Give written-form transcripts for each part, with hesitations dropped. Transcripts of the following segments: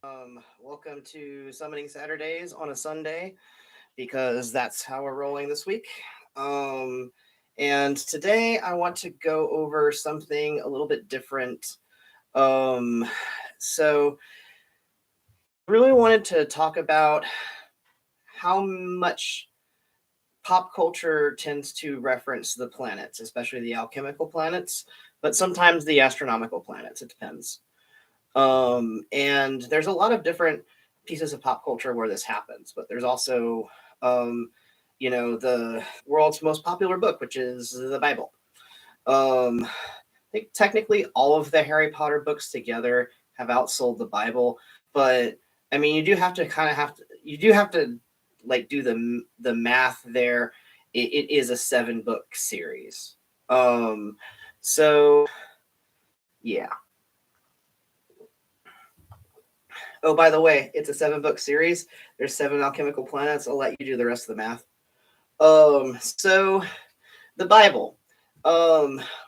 Welcome to Summoning Saturdays on a Sunday because that's how we're rolling this week. Um, and today I want to go over something a little bit different. So, really wanted to talk about how much pop culture tends to reference the planets, especially the alchemical planets, but sometimes the astronomical planets. It depends. And there's a lot of different pieces of pop culture where this happens, but there's also, um, the world's most popular book, which is the Bible. I think technically all of the Harry Potter books together have outsold the Bible, but I mean, you do have to like do the math there. It is a 7 book series. So yeah. Oh, by the way, it's a 7 book series. There's 7 alchemical planets. I'll let you do the rest of the math. So the Bible.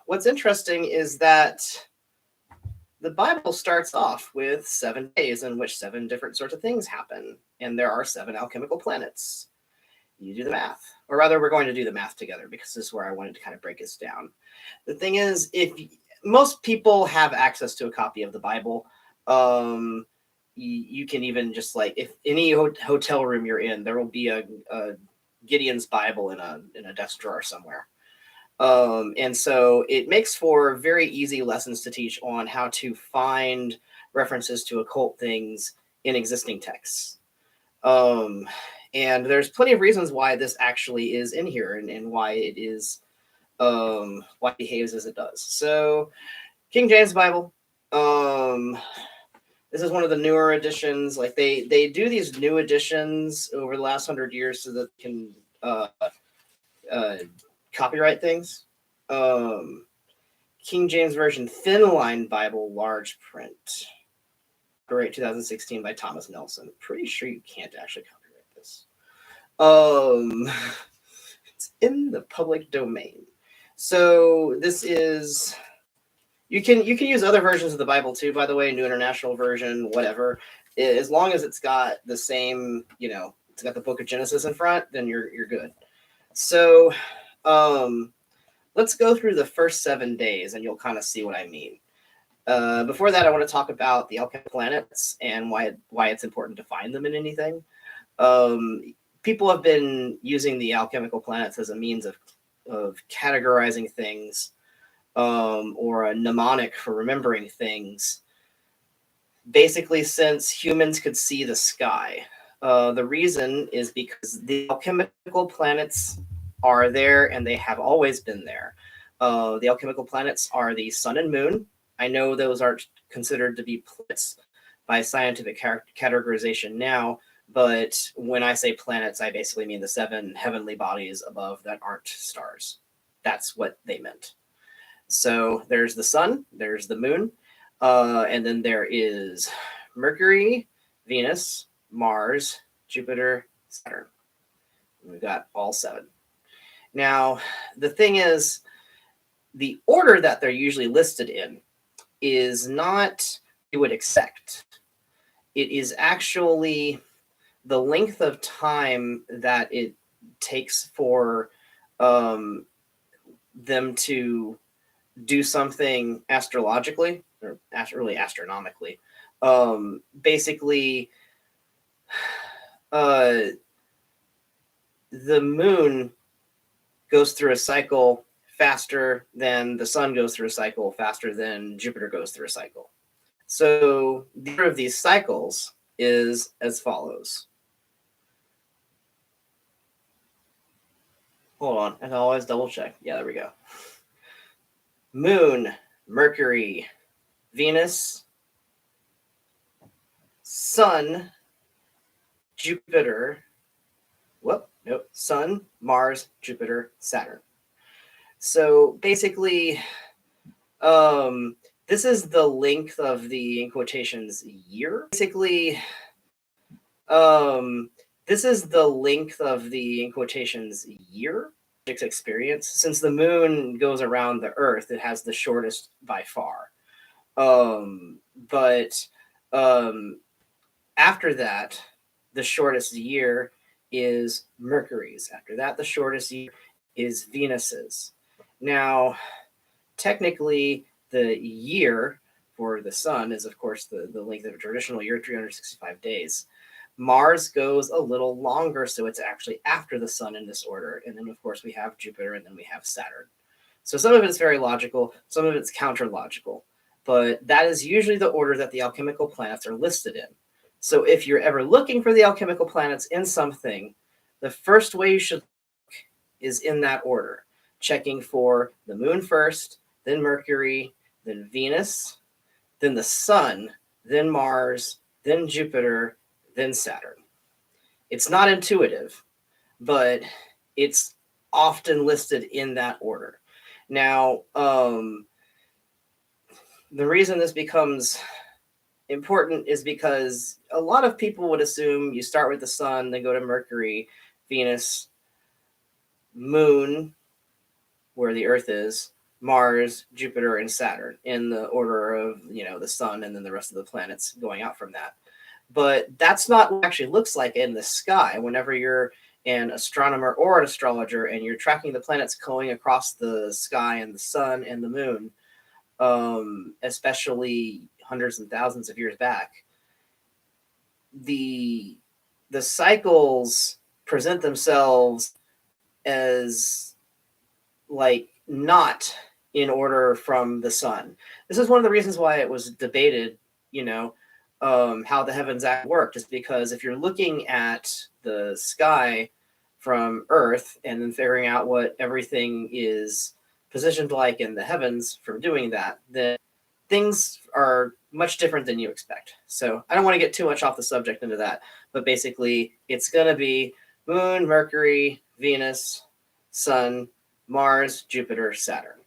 What's interesting is that the Bible starts off with 7 days in which 7 different sorts of things happen, and there are 7 alchemical planets. You do the math, or rather, we're going to do the math together because this is where I wanted to kind of break this down. The thing is, if most people have access to a copy of the Bible, um, you can even just like if any hotel room you're in, there will be a Gideon's Bible in a desk drawer somewhere. And so it makes for very easy lessons to teach on how to find references to occult things in existing texts. Um, and there's plenty of reasons why this actually is in here and why it is why it behaves as it does. So King James Bible. This is one of the newer editions. Like they do these new editions over the last 100 years so that they can uh, copyright things. Um, King James Version Thin Line Bible, large print. Copyright 2016 by Thomas Nelson. Pretty sure you can't actually copyright this. It's in the public domain. So this is you can use other versions of the Bible too, by the way, New International Version, whatever. As long as it's got the same, it's got the book of Genesis in front, then you're good. So let's go through the first 7 days and you'll kind of see what I mean. Before that, I want to talk about the alchemical planets and why it's important to find them in anything. People have been using the alchemical planets as a means of categorizing things, or a mnemonic for remembering things, basically since humans could see the sky. The reason is because the alchemical planets are there and they have always been there. The alchemical planets are the sun and moon. I know those aren't considered to be planets by scientific categorization now, but when I say planets, I basically mean the 7 heavenly bodies above that aren't stars. That's what they meant. So there's the sun, there's the moon, and then there is Mercury, Venus, Mars, Jupiter, Saturn. We've got all 7. Now, the thing is, the order that they're usually listed in is not you would expect. It is actually the length of time that it takes for them to do something astrologically or really astronomically. Basically, the moon goes through a cycle faster than the sun goes through a cycle, faster than Jupiter goes through a cycle. So the order of these cycles is as follows. Hold on, and I'll always double check. Yeah, there we go. Moon, Mercury, Venus, Sun, Jupiter. Sun, Mars, Jupiter, Saturn. So basically, this is the length of the, in quotations, year. Basically, this is the length of the, in quotations, year experience. Since the moon goes around the Earth, it has the shortest by far. But After that, the shortest year is Mercury's. After that, the shortest year is Venus's. Now, technically, the year for the sun is, of course, the length of a traditional year, 365 days. Mars goes a little longer, so it's actually after the sun in this order. And then, of course, we have Jupiter, and then we have Saturn. So some of it's very logical, some of it's counter-logical. But that is usually the order that the alchemical planets are listed in. So if you're ever looking for the alchemical planets in something, the first way you should look is in that order, checking for the moon first, then Mercury, then Venus, then the sun, then Mars, then Jupiter, then Saturn. It's not intuitive, but it's often listed in that order. Now, the reason this becomes important is because a lot of people would assume you start with the sun, then go to Mercury, Venus, moon, where the Earth is, Mars, Jupiter, and Saturn in the order of, the sun and then the rest of the planets going out from that. But that's not what it actually looks like in the sky whenever you're an astronomer or an astrologer and you're tracking the planets going across the sky and the sun and the moon, especially hundreds and thousands of years back. The cycles present themselves as like not in order from the sun. This is one of the reasons why it was debated, how the heavens act worked, is because if you're looking at the sky from Earth and then figuring out what everything is positioned like in the heavens from doing that, then things are much different than you expect. So I don't want to get too much off the subject into that, but basically it's going to be Moon, Mercury, Venus, Sun, Mars, Jupiter, Saturn.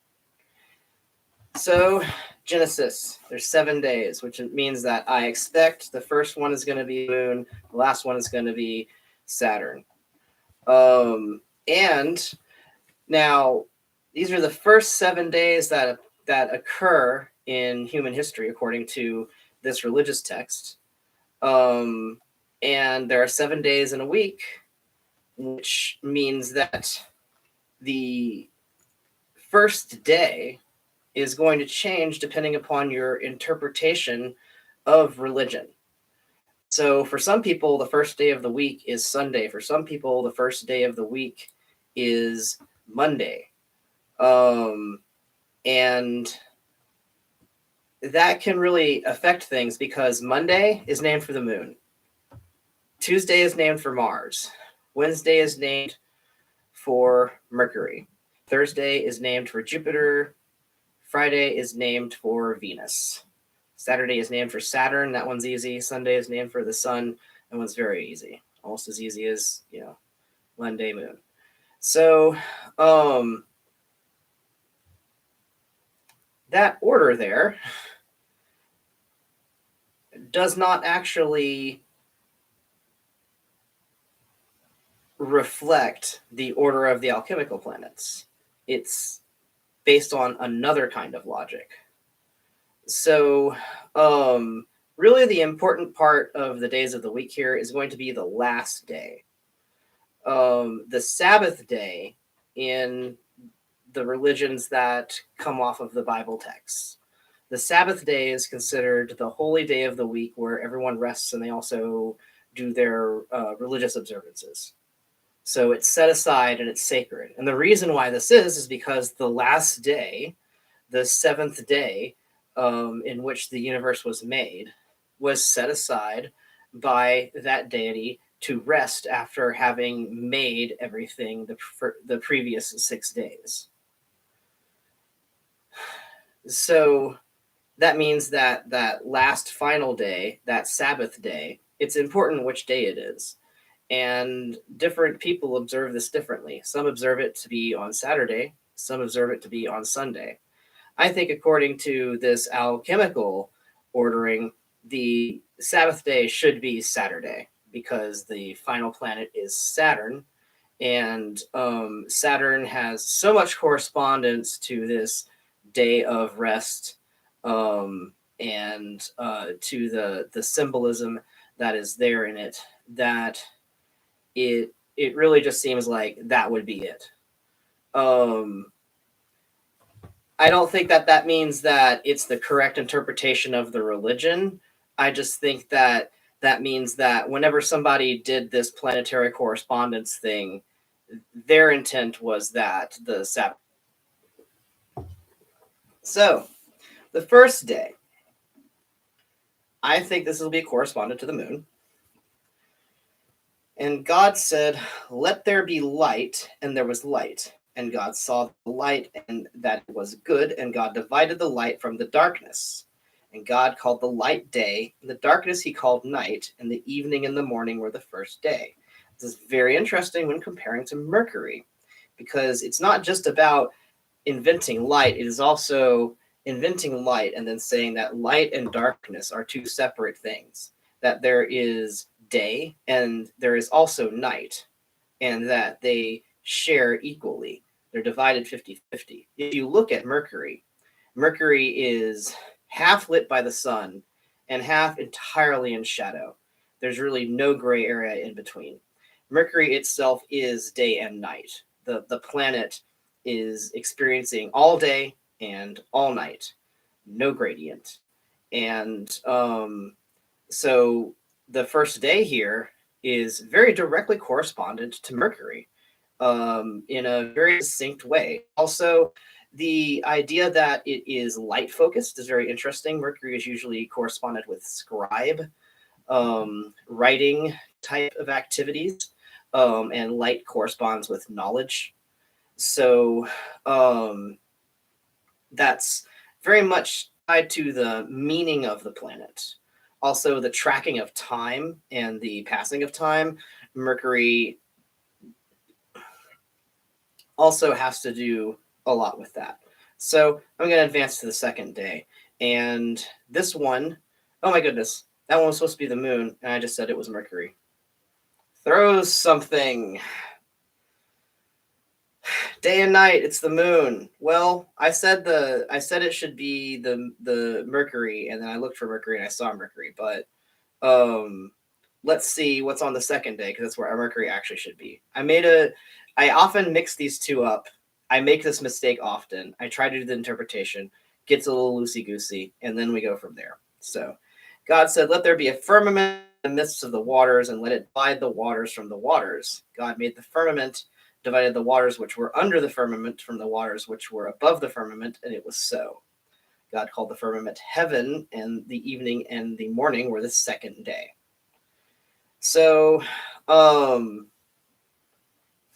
So Genesis, there's 7 days, which means that I expect the first one is going to be Moon, the last one is going to be Saturn. And now these are the first 7 days that occur in human history, according to this religious text. And there are 7 days in a week, which means that the first day is going to change depending upon your interpretation of religion. So for some people, the first day of the week is Sunday. For some people, the first day of the week is Monday. And that can really affect things because Monday is named for the moon. Tuesday is named for Mars. Wednesday is named for Mercury. Thursday is named for Jupiter. Friday is named for Venus. Saturday is named for Saturn. That one's easy. Sunday is named for the sun. That one's very easy. Almost as easy as, Monday, moon. So, that order there does not actually reflect the order of the alchemical planets. It's based on another kind of logic. So, really the important part of the days of the week here is going to be the last day. The Sabbath day in the religions that come off of the Bible texts. The Sabbath day is considered the holy day of the week where everyone rests and they also do their religious observances. So it's set aside and it's sacred. And the reason why this is because the last day, the seventh day in which the universe was made, was set aside by that deity to rest after having made everything the previous 6 days. So that means that last final day, that Sabbath day, it's important which day it is. And different people observe this differently. Some observe it to be on Saturday. Some observe it to be on Sunday. I think according to this alchemical ordering, the Sabbath day should be Saturday because the final planet is Saturn. And Saturn has so much correspondence to this day of rest and to the symbolism that is there in it, that it really just seems like that would be it. Um, I don't think that that means that it's the correct interpretation of the religion. I just think that that means that whenever somebody did this planetary correspondence thing, their intent was that the Sabbath. So, the first day, I think this will be correspondent to the moon. And God said, "Let there be light," and there was light. And God saw the light, and that it was good, and God divided the light from the darkness. And God called the light day, and the darkness he called night, and the evening and the morning were the first day. This is very interesting when comparing to Mercury, because it's not just about inventing light, it is also inventing light and then saying that light and darkness are two separate things, that there is day and there is also night, and that they share equally. They're divided 50-50. If you look at Mercury, Mercury is half lit by the sun and half entirely in shadow. There's really no gray area in between. Mercury itself is day and night. The planet is experiencing all day and all night, no gradient. And so the first day here is very directly correspondent to Mercury in a very distinct way. Also, the idea that it is light focused is very interesting. Mercury is usually correspondent with scribe, writing type of activities, and light corresponds with knowledge. So that's very much tied to the meaning of the planet. Also, the tracking of time and the passing of time. Mercury also has to do a lot with that. So I'm going to advance to the second day. And this one, oh my goodness, that one was supposed to be the moon, and I just said it was Mercury. Throws something. Day and night, it's the moon. Well, I said it should be the Mercury, and then I looked for Mercury and I saw Mercury, but let's see what's on the second day, because that's where our Mercury actually should be. I often mix these two up. I make this mistake often. I try to do the interpretation, gets a little loosey-goosey, and then we go from there. So God said, "Let there be a firmament in the midst of the waters, and let it divide the waters from the waters." God made the firmament, divided the waters which were under the firmament from the waters which were above the firmament, and it was so. God called the firmament heaven, and the evening and the morning were the second day. So,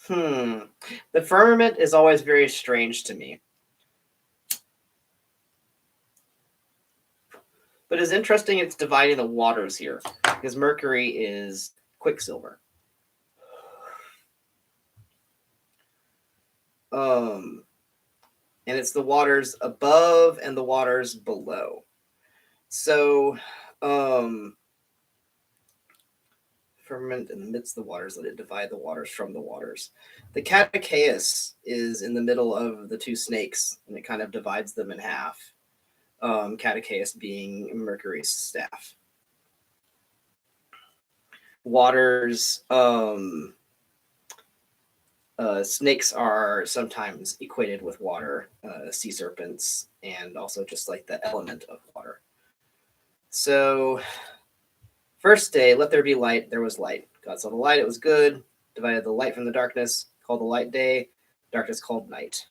the firmament is always very strange to me. But it's interesting it's dividing the waters here, because Mercury is quicksilver. And it's the waters above and the waters below. So, firmament in the midst of the waters, let it divide the waters from the waters. The catechaeus is in the middle of the two snakes, and it kind of divides them in half. Catechaeus being Mercury's staff. Waters, snakes are sometimes equated with water, sea serpents, and also just like the element of water. So, first day, let there be light. There was light. God saw the light. It was good. Divided the light from the darkness. Called the light day. Darkness called night.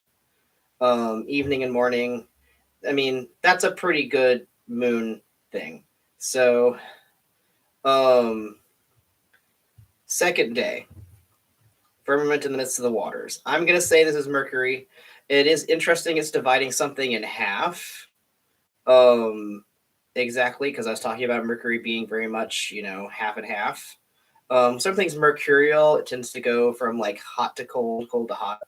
Evening and morning. I mean, that's a pretty good moon thing. So, second day. Firmament in the midst of the waters. I'm going to say this is Mercury. It is interesting. It's dividing something in half. Exactly, because I was talking about Mercury being very much, half and half. Something's mercurial. It tends to go from like hot to cold, cold to hot.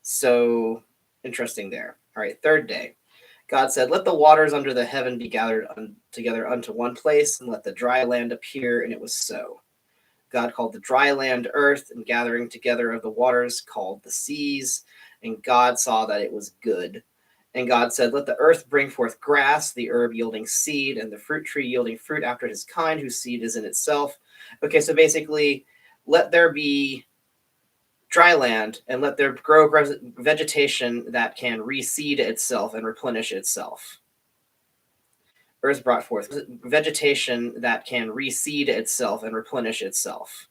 So interesting there. All right, third day. God said, "Let the waters under the heaven be gathered together unto one place, and let the dry land appear," and it was so. God called the dry land earth, and gathering together of the waters called the seas, and God saw that it was good. And God said, let the earth bring forth grass, the herb yielding seed, and the fruit tree yielding fruit after his kind, whose seed is in itself. Okay, so basically, let there be dry land, and let there grow vegetation that can reseed itself and replenish itself. Earth brought forth vegetation that can reseed itself and replenish itself.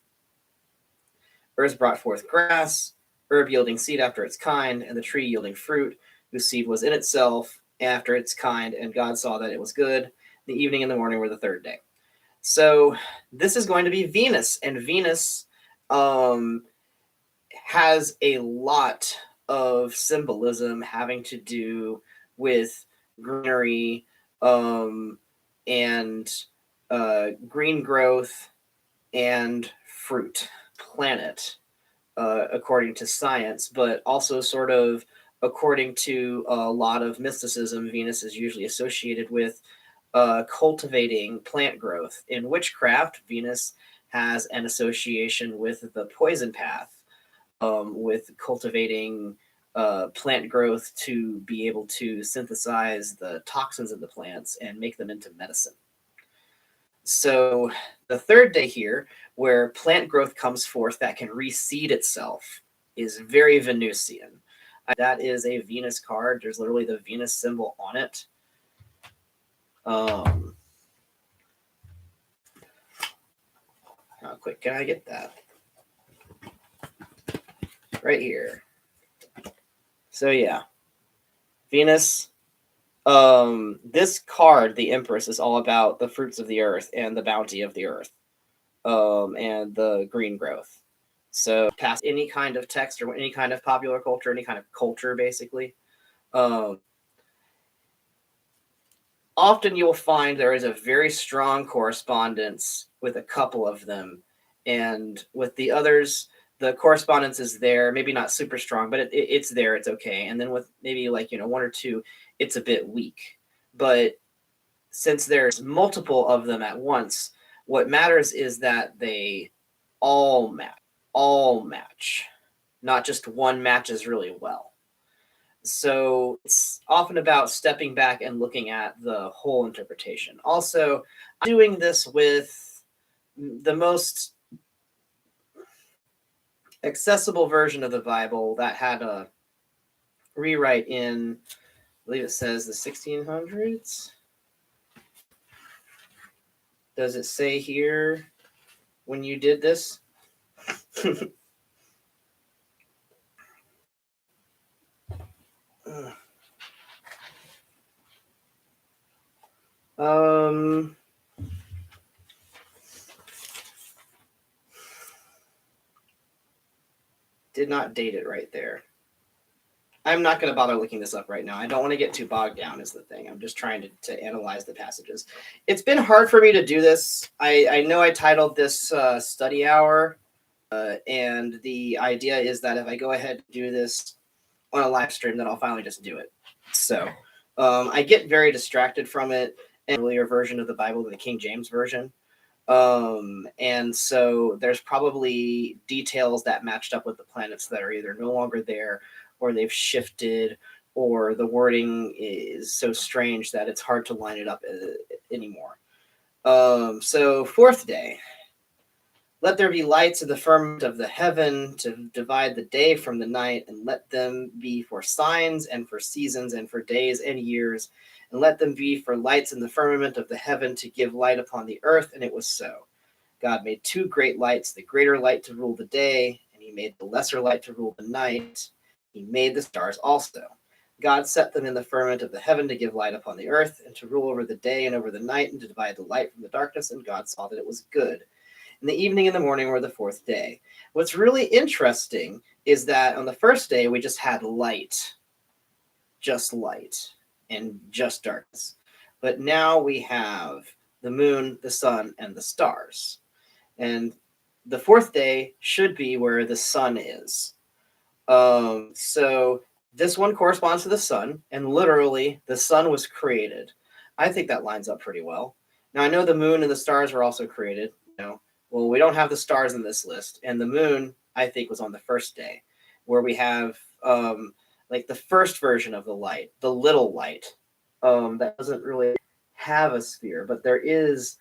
Earth brought forth grass, herb yielding seed after its kind, and the tree yielding fruit, whose seed was in itself after its kind, and God saw that it was good. The evening and the morning were the third day. So this is going to be Venus, and Venus has a lot of symbolism having to do with greenery and green growth and fruit planet, according to science, but also sort of according to a lot of mysticism. Venus is usually associated with cultivating plant growth. In witchcraft, Venus has an association with the poison path, with cultivating plant growth to be able to synthesize the toxins in the plants and make them into medicine. So the third day here, where plant growth comes forth that can reseed itself, is very Venusian. That is a Venus card. There's literally the Venus symbol on it. How quick can I get that? Right here. So yeah, Venus. This card, the Empress, is all about the fruits of the earth and the bounty of the earth, and the green growth. So past any kind of text or any kind of popular culture, any kind of culture, basically. Often you will find there is a very strong correspondence with a couple of them, and with the others, the correspondence is there, maybe not super strong, but it's there, it's okay. And then with maybe like, one or two, it's a bit weak. But since there's multiple of them at once, what matters is that they all match, not just one matches really well. So it's often about stepping back and looking at the whole interpretation. Also, I'm doing this with the most accessible version of the Bible that had a rewrite in, I believe it says the 1600s. Does it say here when you did this? Did not date it right there. I'm not going to bother looking this up right now. I don't want to get too bogged down is the thing. I'm just trying to analyze the passages. It's been hard for me to do this. I know I titled this study hour, and the idea is that if I go ahead and do this on a live stream, then I'll finally just do it. So I get very distracted from it. An earlier version of the Bible, the King James version. And so there's probably details that matched up with the planets that are either no longer there, or they've shifted, or the wording is so strange that it's hard to line it up anymore. So fourth day, let there be lights in the firmament of the heaven to divide the day from the night, and let them be for signs and for seasons and for days and years, and let them be for lights in the firmament of the heaven to give light upon the earth. And it was so. God made two great lights, the greater light to rule the day, and he made the lesser light to rule the night. He made the stars also. God set them in the firmament of the heaven to give light upon the earth, and to rule over the day and over the night, and to divide the light from the darkness. And God saw that it was good. And the evening and the morning were the fourth day. What's really interesting is that on the first day, we just had light, and just darkness. But now we have the moon, the sun, and the stars. And the fourth day should be where the sun is. So this one corresponds to the sun, and literally the sun was created. I think that lines up pretty well. Now I know the moon and the stars were also created. Well, we don't have the stars in this list, and the moon I think was on the first day, where we have like the first version of the light, the little light, that doesn't really have a sphere, but there is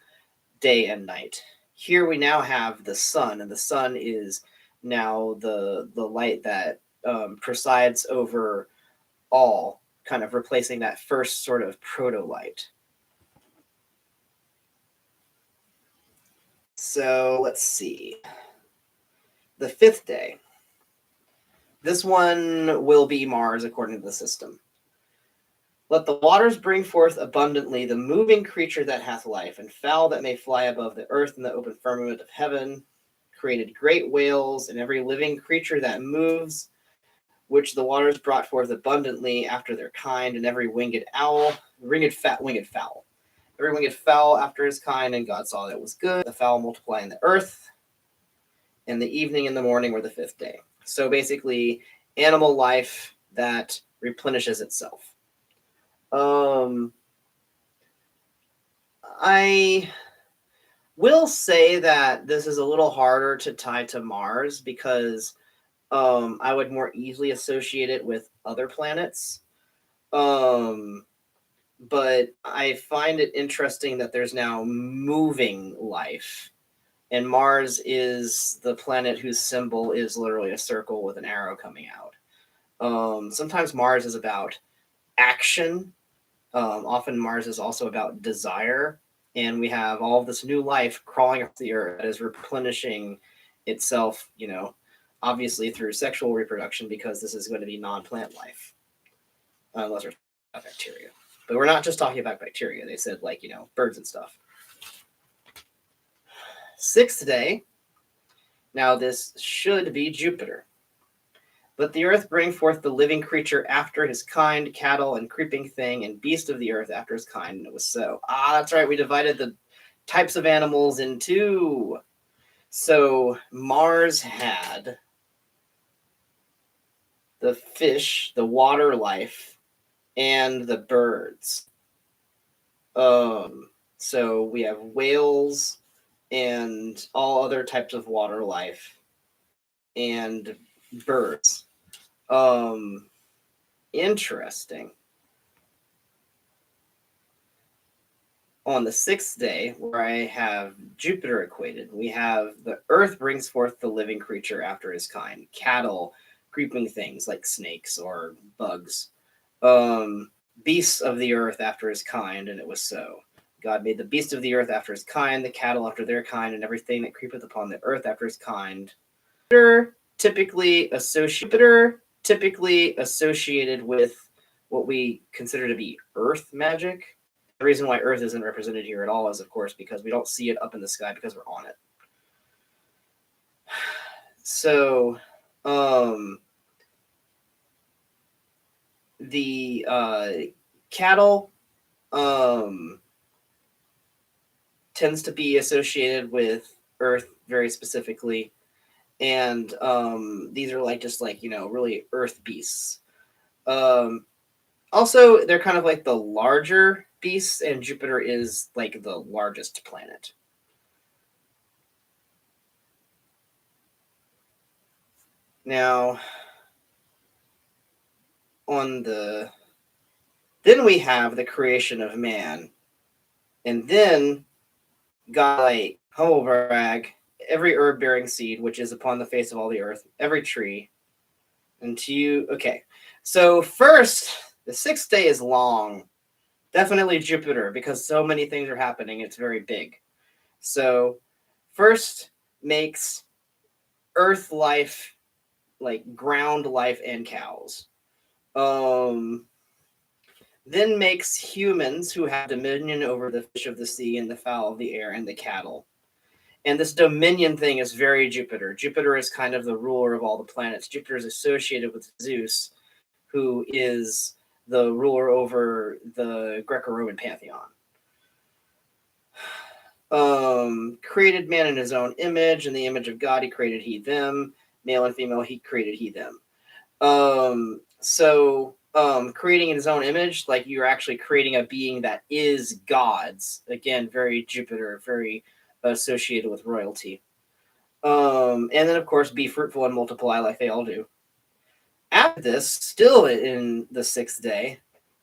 day and night. Here we now have the sun, and the sun is now the light that presides over all, kind of replacing that first sort of proto light. So let's see. The fifth day. This one will be Mars according to the system. Let the waters bring forth abundantly the moving creature that hath life, and fowl that may fly above the earth in the open firmament of heaven. Created great whales and every living creature that moves, which the waters brought forth abundantly after their kind, and every winged fowl, every winged fowl after his kind, and God saw that it was good. The fowl multiplying the earth, and the evening and the morning were the fifth day. So basically, animal life that replenishes itself. I will say that this is a little harder to tie to Mars because I would more easily associate it with other planets. But I find it interesting that there's now moving life, and Mars is the planet whose symbol is literally a circle with an arrow coming out. Sometimes Mars is about action. Often Mars is also about desire, and we have all of this new life crawling up the earth that is replenishing itself, obviously through sexual reproduction, because this is going to be non-plant life, unless we're talking about bacteria. But we're not just talking about bacteria. They said, birds and stuff. Sixth day. Now this should be Jupiter. Let the earth bring forth the living creature after his kind, cattle and creeping thing, and beast of the earth after his kind, and it was so. That's right, we divided the types of animals in two. So Mars had the fish, the water life, and the birds. So we have whales and all other types of water life and birds. Interesting. On the sixth day, where I have Jupiter equated, we have the earth brings forth the living creature after his kind, cattle, creeping things like snakes or bugs, beasts of the earth after his kind, and it was so. God made the beast of the earth after his kind, the cattle after their kind, and everything that creepeth upon the earth after his kind. Jupiter typically associated with what we consider to be earth magic. The reason why earth isn't represented here at all is, of course, because we don't see it up in the sky because we're on it. So, the cattle tends to be associated with earth very specifically. And these are really earth beasts. Also, they're kind of like the larger beasts, and Jupiter is like the largest planet. Now, then we have the creation of man, and then God, humble brag, every herb-bearing seed which is upon the face of all the earth, every tree, and to you. Okay, so first, the sixth day is long. Definitely Jupiter, because so many things are happening. It's very big. So first makes earth life, like ground life and cows. Then makes humans who have dominion over the fish of the sea and the fowl of the air and the cattle. And this dominion thing is very Jupiter. Jupiter is kind of the ruler of all the planets. Jupiter is associated with Zeus, who is the ruler over the Greco-Roman pantheon. Created man in his own image. In the image of God, he created he, them. Male and female, he created he, them. Creating in his own image, like you're actually creating a being that is God's. Again, very Jupiter, very associated with royalty. And then, of course, be fruitful and multiply like they all do. After this, still in the 6th day,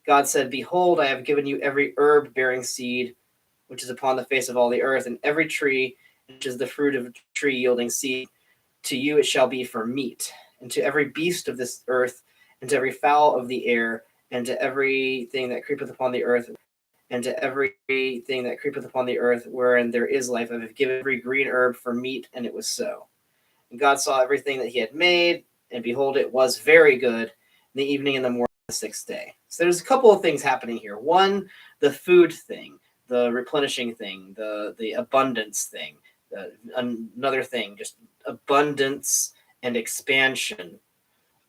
God said, "Behold, I have given you every herb bearing seed, which is upon the face of all the earth, and every tree which is the fruit of a tree yielding seed. To you it shall be for meat, and to every beast of this earth, and to every fowl of the air, and to everything that creepeth upon the earth, and to everything that creepeth upon the earth, wherein there is life, I have given every green herb for meat." And it was so. And God saw everything that he had made, and behold, it was very good. In the evening and the morning, the 6th day. So there's a couple of things happening here. One, the food thing, the replenishing thing, the abundance thing. Another thing, just abundance and expansion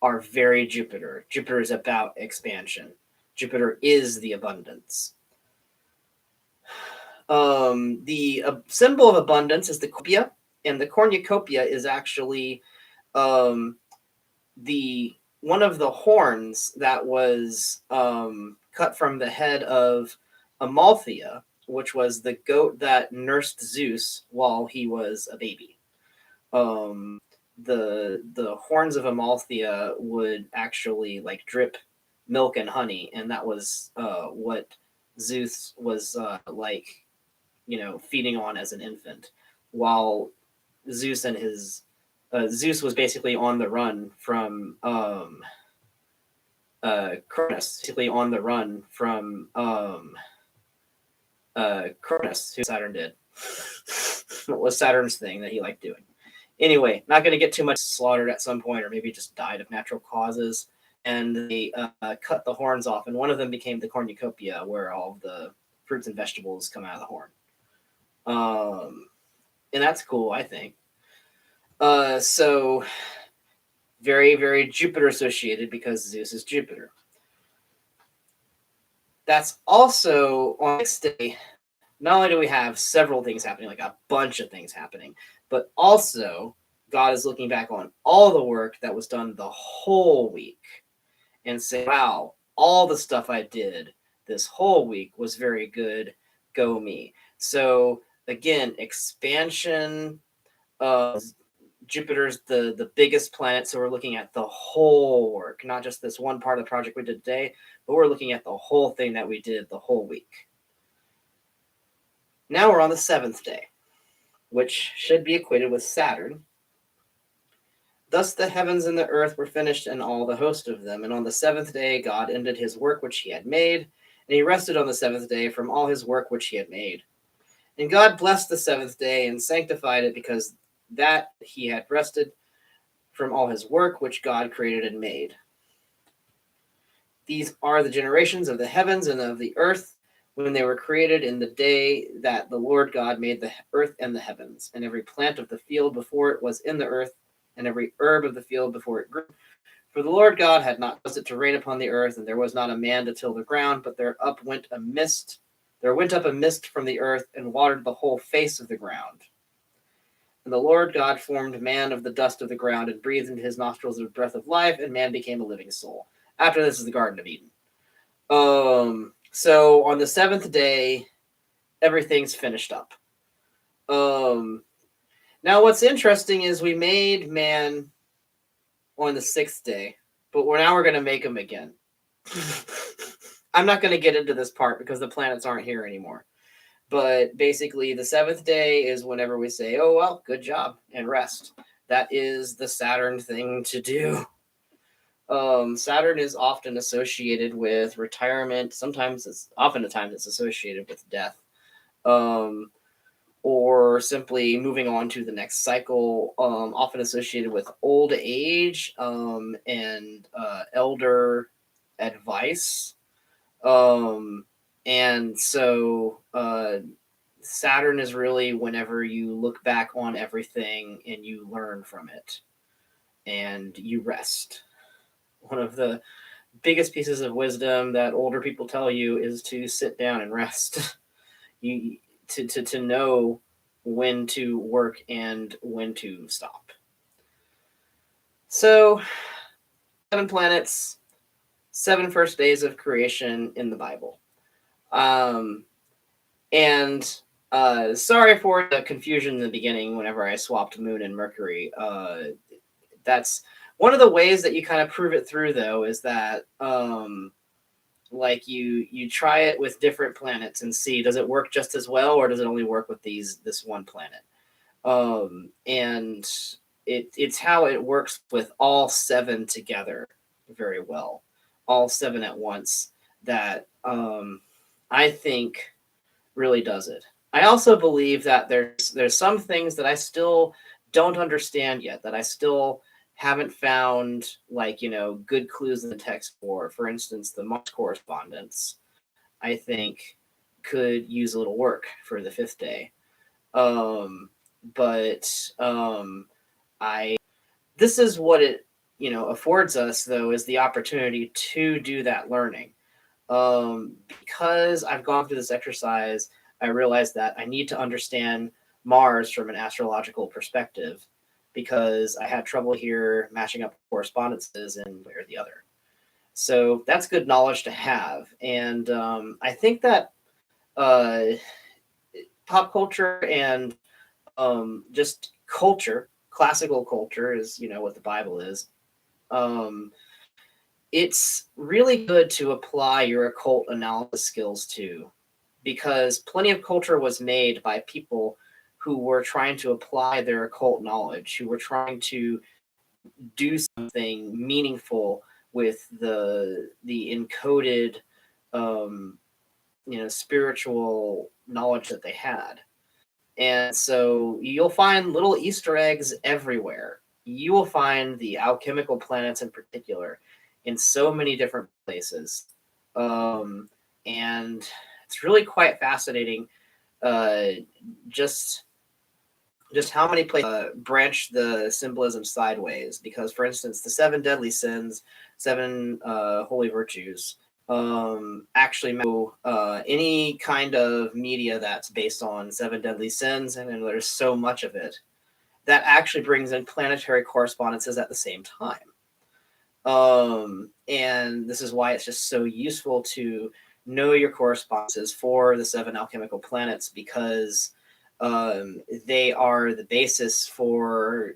are very Jupiter. Jupiter is about expansion. Jupiter is the abundance. The symbol of abundance is the cornucopia, and the cornucopia is actually the one of the horns that was cut from the head of Amalthea, which was the goat that nursed Zeus while he was a baby. The horns of Amalthea would actually like drip milk and honey, and that was what Zeus was like, feeding on as an infant, while Zeus and his Zeus was basically on the run from Cronus, basically on the run from Cronus, who Saturn did. What was Saturn's thing that he liked doing? Anyway, not going to get too much slaughtered at some point, or maybe just died of natural causes. And they cut the horns off, and one of them became the cornucopia, where all of the fruits and vegetables come out of the horn. And that's cool, I think. So very, very Jupiter associated, because Zeus is Jupiter. That's also on the 6th day. Not only do we have several things happening, like a bunch of things happening, but also God is looking back on all the work that was done the whole week and saying, wow, all the stuff I did this whole week was very good. Go me. So again, expansion. Jupiter's the biggest planet, so we're looking at the whole work, not just this one part of the project we did today, but we're looking at the whole thing that we did the whole week. Now we're on the 7th day, which should be equated with Saturn. Thus the heavens and the earth were finished, and all the host of them. And on the 7th day God ended his work which he had made, and he rested on the 7th day from all his work which he had made. And God blessed the 7th day and sanctified it, because that he had rested from all his work which God created and made. These are the generations of the heavens and of the earth when they were created, in the day that the Lord God made the earth and the heavens, and every plant of the field before it was in the earth, and every herb of the field before it grew. For the Lord God had not caused it to rain upon the earth, and there was not a man to till the ground, but there went up a mist from the earth, and watered the whole face of the ground. And the Lord God formed man of the dust of the ground, and breathed into his nostrils the breath of life, and man became a living soul. After this is the Garden of Eden. So on the 7th day, everything's finished up. Now what's interesting is we made man on the 6th day, but now we're going to make him again. I'm not going to get into this part because the planets aren't here anymore. But basically, the 7th day is whenever we say, oh, well, good job, and rest. That is the Saturn thing to do. Saturn is often associated with retirement. Oftentimes it's associated with death. Or simply moving on to the next cycle, often associated with old age and elder advice. And so Saturn is really whenever you look back on everything and you learn from it and you rest. One of the biggest pieces of wisdom that older people tell you is to sit down and rest. To know when to work and when to stop. So 7 planets, 7 first days of creation in the Bible. And sorry for the confusion in the beginning whenever I swapped Moon and Mercury. That's One of the ways that you kind of prove it through, though, is that like you try it with different planets and see, does it work just as well, or does it only work with this one planet? And it's how it works with all 7 together very well, all 7 at once, that I think really does it. I also believe that there's some things that I still don't understand yet, that I still haven't found, like, good clues in the text for. For instance, the Mars correspondence, I think, could use a little work for the 5th day. But I this is what it affords us, though, is the opportunity to do that learning. Because I've gone through this exercise, I realized that I need to understand Mars from an astrological perspective, because I had trouble here matching up correspondences in one or the other. So that's good knowledge to have. And I think that uh, pop culture and just culture, classical culture is, what the Bible is. Um, it's really good to apply your occult analysis skills to, because plenty of culture was made by people who were trying to apply their occult knowledge, who were trying to do something meaningful with the encoded spiritual knowledge that they had. And so you'll find little Easter eggs everywhere. You will find the alchemical planets in particular in so many different places. And it's really quite fascinating, uh, just how many places branch the symbolism sideways. Because, for instance, the 7 deadly sins, 7 holy virtues, actually any kind of media that's based on 7 deadly sins, and there's so much of it that actually brings in planetary correspondences at the same time. And this is why it's just so useful to know your correspondences for the 7 alchemical planets, because they are the basis for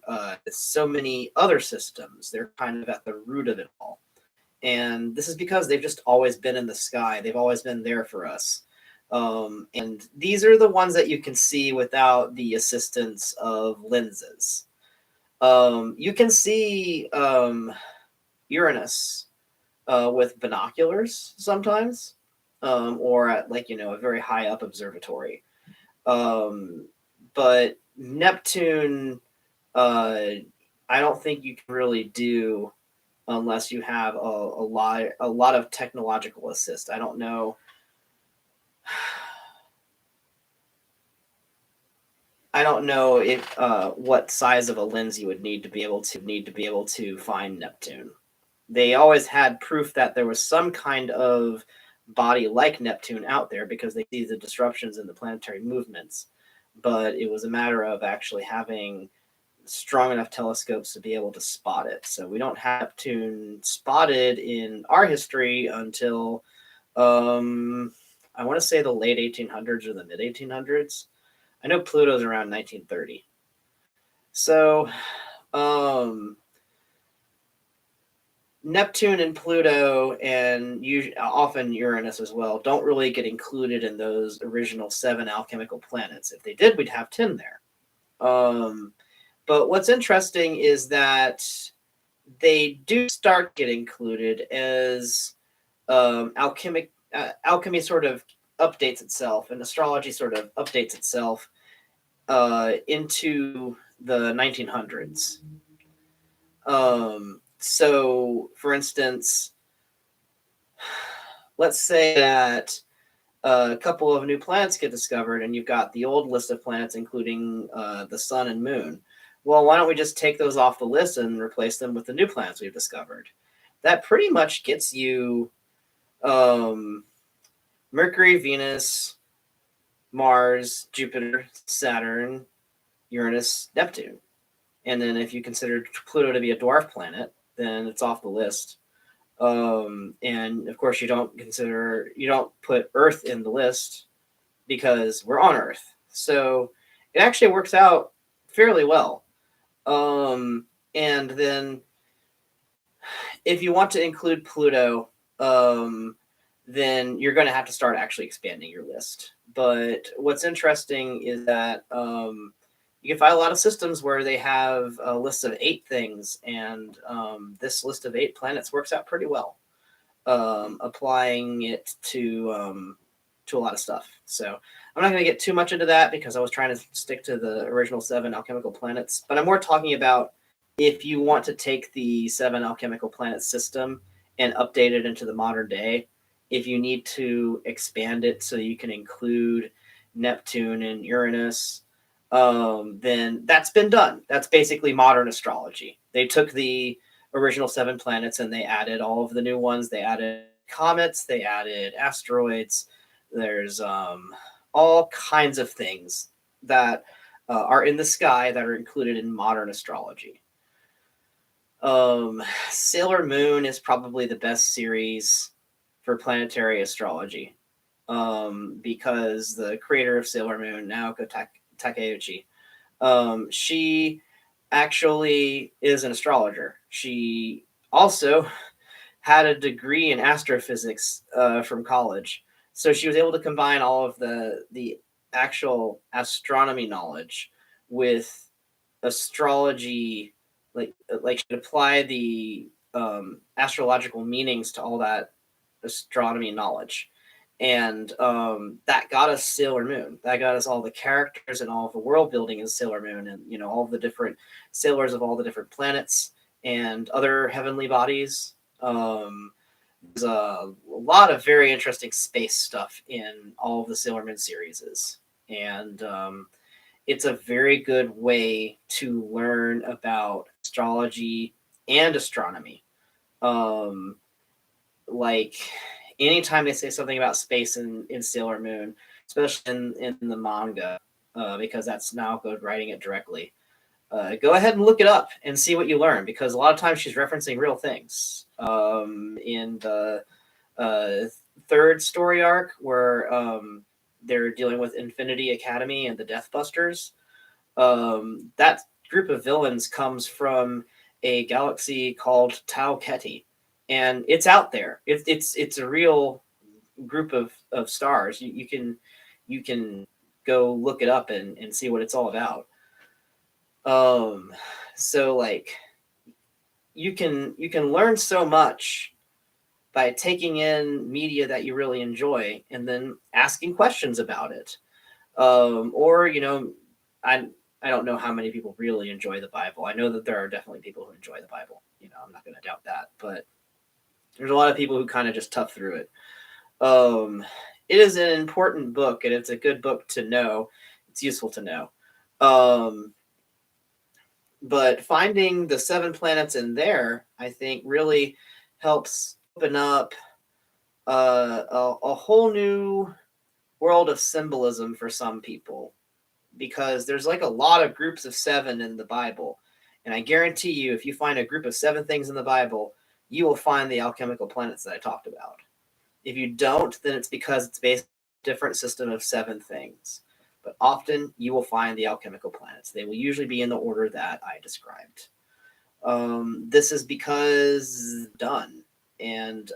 so many other systems. They're kind of at the root of it all. And this is because they've just always been in the sky. They've always been there for us. And these are the ones that you can see without the assistance of lenses. You can see Uranus with binoculars sometimes, or at, like, a very high up observatory. But Neptune, I don't think you can really do unless you have a lot of technological assist. I don't know. I don't know if what size of a lens you would need to be able to find Neptune. They always had proof that there was some kind of body like Neptune out there, because they see the disruptions in the planetary movements. But it was a matter of actually having strong enough telescopes to be able to spot it. So we don't have Neptune spotted in our history until I want to say the late 1800s or the mid 1800s. I know Pluto's around 1930. So Neptune and Pluto, and often Uranus as well, don't really get included in those original 7 alchemical planets. If they did, we'd have 10 there. But what's interesting is that they do start getting included as alchemy sort of updates itself, and astrology sort of updates itself into the 1900s. So, for instance, let's say that a couple of new planets get discovered, and you've got the old list of planets, including the sun and moon. Well, why don't we just take those off the list and replace them with the new planets we've discovered? That pretty much gets you Mercury, Venus, Mars, Jupiter, Saturn, Uranus, Neptune. And then if you consider Pluto to be a dwarf planet, then it's off the list. And of course, you don't put Earth in the list, because we're on Earth. So it actually works out fairly well. And then if you want to include Pluto, then you're going to have to start actually expanding your list. But what's interesting is that you can find a lot of systems where they have a list of 8 things, and this list of 8 planets works out pretty well, applying it to a lot of stuff. So I'm not going to get too much into that because I was trying to stick to the original 7 alchemical planets. But I'm more talking about if you want to take the 7 alchemical planet system and update it into the modern day, if you need to expand it so you can include Neptune and Uranus, then that's been done. That's basically modern astrology. They took the original 7 planets and they added all of the new ones. They added comets, they added asteroids. There's all kinds of things that are in the sky that are included in modern astrology. Sailor Moon is probably the best series for planetary astrology, because the creator of Sailor Moon, Naoko Takeuchi, she actually is an astrologer. She also had a degree in astrophysics from college, so she was able to combine all of the actual astronomy knowledge with astrology, like she'd apply the astrological meanings to all that astronomy knowledge. And that got us Sailor Moon. That got us all the characters and all of the world building in Sailor Moon, and all the different sailors of all the different planets and other heavenly bodies. There's a lot of very interesting space stuff in all of the Sailor Moon series, and it's a very good way to learn about astrology and astronomy. Like anytime they say something about space in Sailor Moon, especially in the manga, because that's Naoko writing it directly, go ahead and look it up and see what you learn, because a lot of times she's referencing real things. In the 3rd story arc, where they're dealing with Infinity Academy and the Death Busters, that group of villains comes from a galaxy called Tau Keti, and it's out there. It's a real group of stars. You can go look it up and see what it's all about. So like you can learn so much by taking in media that you really enjoy and then asking questions about it. Or I don't know how many people really enjoy the Bible. I know that there are definitely people who enjoy the Bible. I'm not going to doubt that, but there's a lot of people who kind of just tough through it. It is an important book, and it's a good book to know. It's useful to know. But finding the 7 planets in there, I think, really helps open up a whole new world of symbolism for some people, because there's like a lot of groups of 7 in the Bible. And I guarantee you, if you find a group of 7 things in the Bible, you will find the alchemical planets that I talked about. If you don't, then it's because it's based on a different system of 7 things. But often you will find the alchemical planets. They will usually be in the order that I described. This is because done. And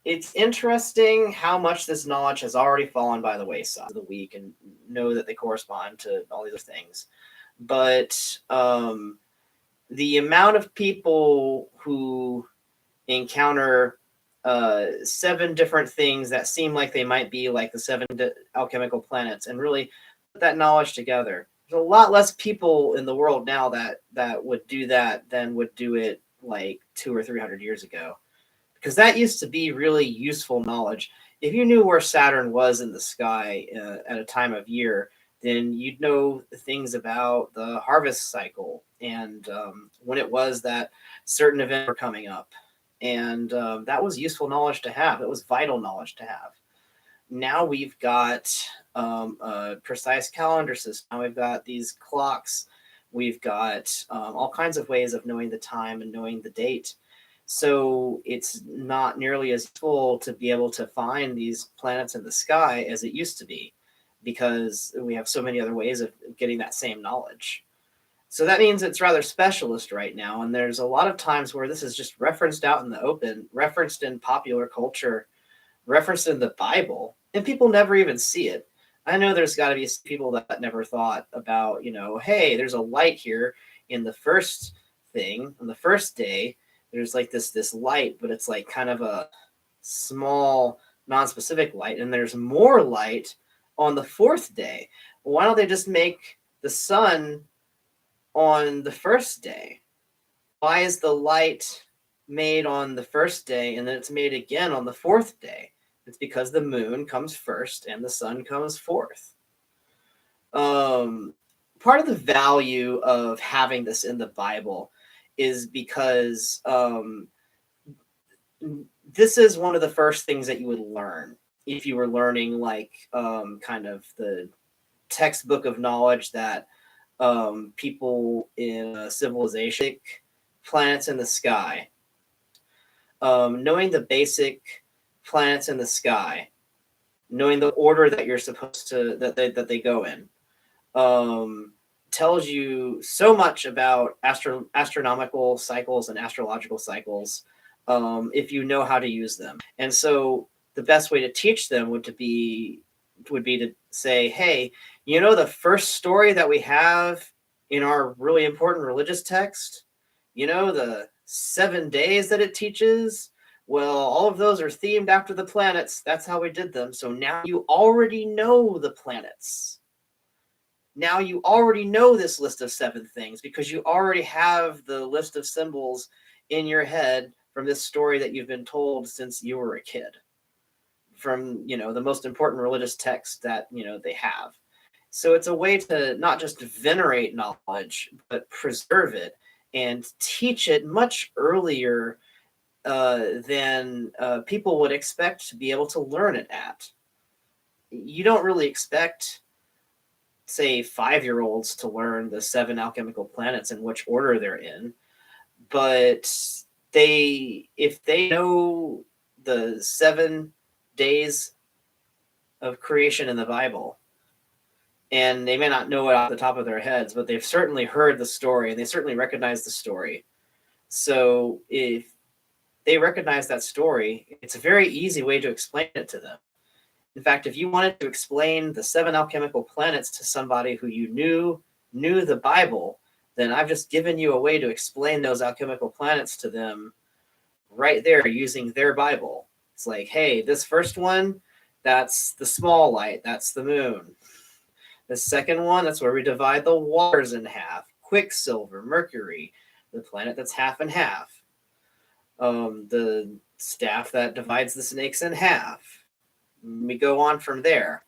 it's interesting how much this knowledge has already fallen by the wayside of the week, and know that they correspond to all these other things. But the amount of people who encounter 7 different things that seem like they might be like the 7 alchemical planets and really put that knowledge together. There's a lot less people in the world now that would do that than would do it like 200 or 300 years ago, because that used to be really useful knowledge. If you knew where Saturn was in the sky at a time of year, then you'd know things about the harvest cycle and when it was that certain events were coming up. And that was useful knowledge to have. It was vital knowledge to have. Now we've got a precise calendar system. Now we've got these clocks. We've got all kinds of ways of knowing the time and knowing the date. So it's not nearly as useful to be able to find these planets in the sky as it used to be, because we have so many other ways of getting that same knowledge. So that means it's rather specialist right now. And there's a lot of times where this is just referenced out in the open, referenced in popular culture, referenced in the Bible, and people never even see it. I know there's got to be people that never thought about, hey, there's a light here in the first thing, on the first day. There's like this light, but it's like kind of a small, non-specific light, and there's more light on the fourth day. Why don't they just make the sun on the first day? Why is the light made on the first day and then it's made again on the fourth day? It's because the moon comes first and the sun comes fourth. Part of the value of having this in the Bible is because this is one of the first things that you would learn if you were learning like kind of the textbook of knowledge that people in civilization, planets in the sky, knowing the basic planets in the sky, knowing the order that you're supposed to that they go in, tells you so much about astronomical cycles and astrological cycles if you know how to use them. And so the best way to teach them would be to say, hey, the first story that we have in our really important religious text, the 7 days that it teaches, well, all of those are themed after the planets. That's how we did them. So now you already know the planets. Now you already know this list of 7 things because you already have the list of symbols in your head from this story that you've been told since you were a kid, from the most important religious text that they have. So it's a way to not just venerate knowledge but preserve it and teach it much earlier than people would expect to be able to learn it at. You don't really expect, say, 5-year-olds to learn the 7 alchemical planets in which order they're in, but if they know the 7 days of creation in the Bible, and they may not know it off the top of their heads, but they've certainly heard the story and they certainly recognize the story. So if they recognize that story, it's a very easy way to explain it to them. In fact, if you wanted to explain the 7 alchemical planets to somebody who you knew the Bible, then I've just given you a way to explain those alchemical planets to them right there using their Bible. It's like, hey, this first one, that's the small light, that's the moon. The second one, that's where we divide the waters in half. Quicksilver, Mercury, the planet that's half and half. The staff that divides the snakes in half. We go on from there.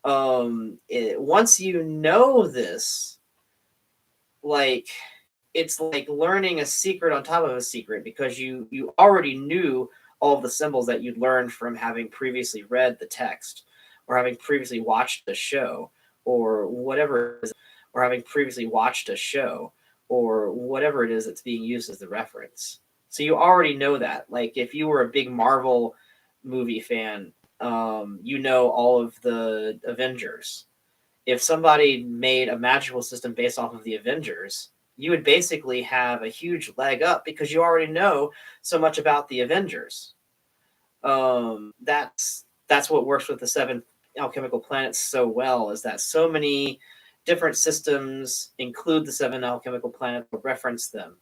Once you know this, it's like learning a secret on top of a secret, because you already knew all of the symbols that you'd learned from having previously read the text or having previously watched the show or whatever it is, or having previously watched a show or whatever it is that's being used as the reference. So you already know that. Like if you were a big Marvel movie fan, you know all of the Avengers. If somebody made a magical system based off of the Avengers, you would basically have a huge leg up because you already know so much about the Avengers. That's what works with the 7 alchemical planets so well, is that so many different systems include the 7 alchemical planets or reference them,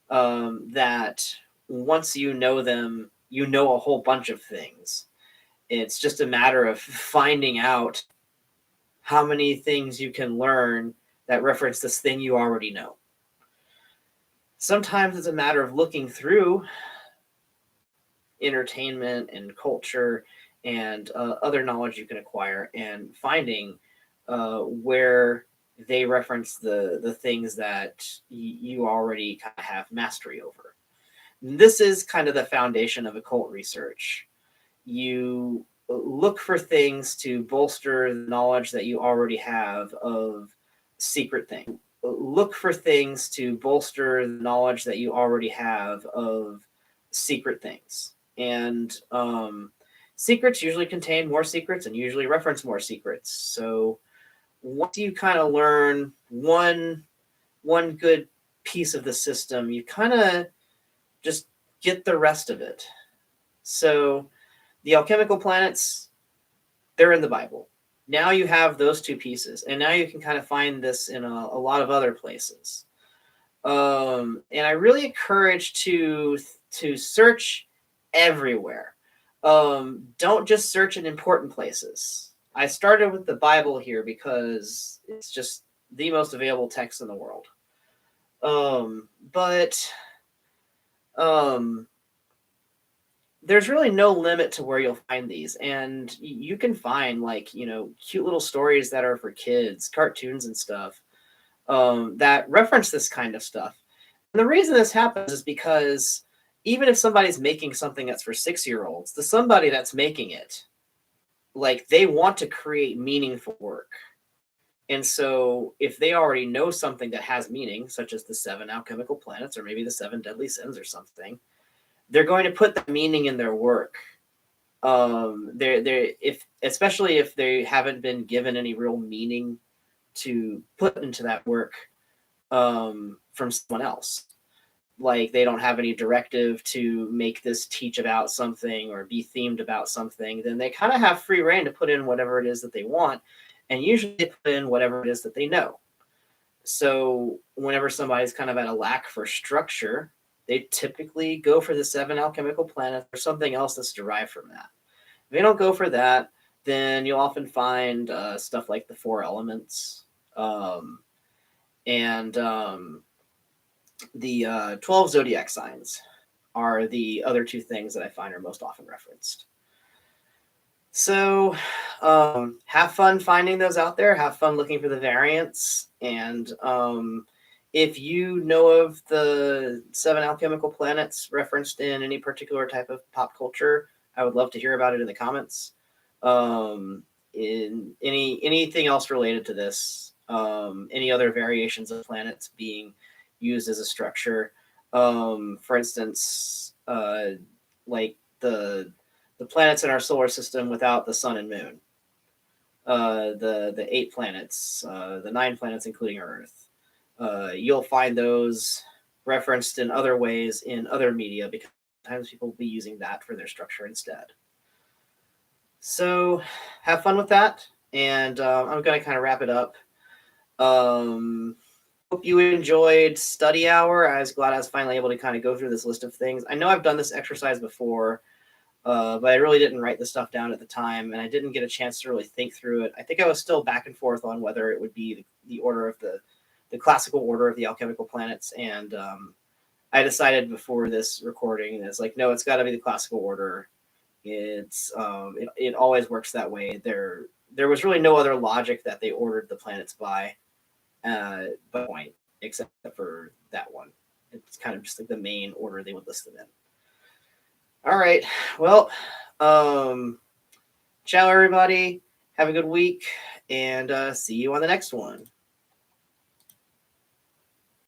that once you know them, you know a whole bunch of things. It's just a matter of finding out how many things you can learn that reference this thing you already know. Sometimes it's a matter of looking through entertainment and culture and other knowledge you can acquire and finding where they reference the things that you already kind of have mastery over. This is kind of the foundation of occult research. You look for things to bolster the knowledge that you already have of secret things. Look for things to bolster the knowledge that you already have of secret things. And secrets usually contain more secrets and usually reference more secrets. So once you kind of learn one one good piece of the system, you kind of just get the rest of it. So the alchemical planets, they're in the Bible. Now you have those two pieces, and now you can kind of find this in a lot of other places. And I really encourage to search everywhere. Don't just search in important places. I started with the Bible here because it's just the most available text in the world. But there's really no limit to where you'll find these, and you can find, like, cute little stories that are for kids, cartoons and stuff, that reference this kind of stuff. And the reason this happens is because even if somebody's making something that's for 6-year-olds, the somebody that's making it, like, they want to create meaningful work. And so if they already know something that has meaning, such as the 7 alchemical planets, or maybe the 7 deadly sins or something, they're going to put the meaning in their work. Especially if they haven't been given any real meaning to put into that work from someone else. Like, they don't have any directive to make this teach about something or be themed about something, then they kind of have free reign to put in whatever it is that they want. And usually they put in whatever it is that they know. So whenever somebody's kind of at a lack for structure, they typically go for the 7 alchemical planets or something else that's derived from that. If they don't go for that, then you'll often find stuff like the 4 elements, and the 12 zodiac signs are the other 2 things that I find are most often referenced. So have fun finding those out there. Have fun looking for the variants. And if you know of the 7 alchemical planets referenced in any particular type of pop culture, I would love to hear about it in the comments. In anything else related to this, any other variations of planets being used as a structure. For instance, like the planets in our solar system without the sun and moon, the 8 planets, the 9 planets including Earth. You'll find those referenced in other ways in other media, because sometimes people will be using that for their structure instead. So have fun with that, and I'm going to kind of wrap it up. Hope you enjoyed study hour. I was glad I was finally able to kind of go through this list of things. I know I've done this exercise before, but I really didn't write the stuff down at the time, and I didn't get a chance to really think through it. I think I was still back and forth on whether it would be the order of the classical order of the alchemical planets, and I decided before this recording, it's like, no, it's got to be the classical order. It's it always works that way. There was really no other logic that they ordered the planets by point, except for that one. It's kind of just like the main order they would list them in. All right, well, ciao everybody, have a good week, and see you on the next one.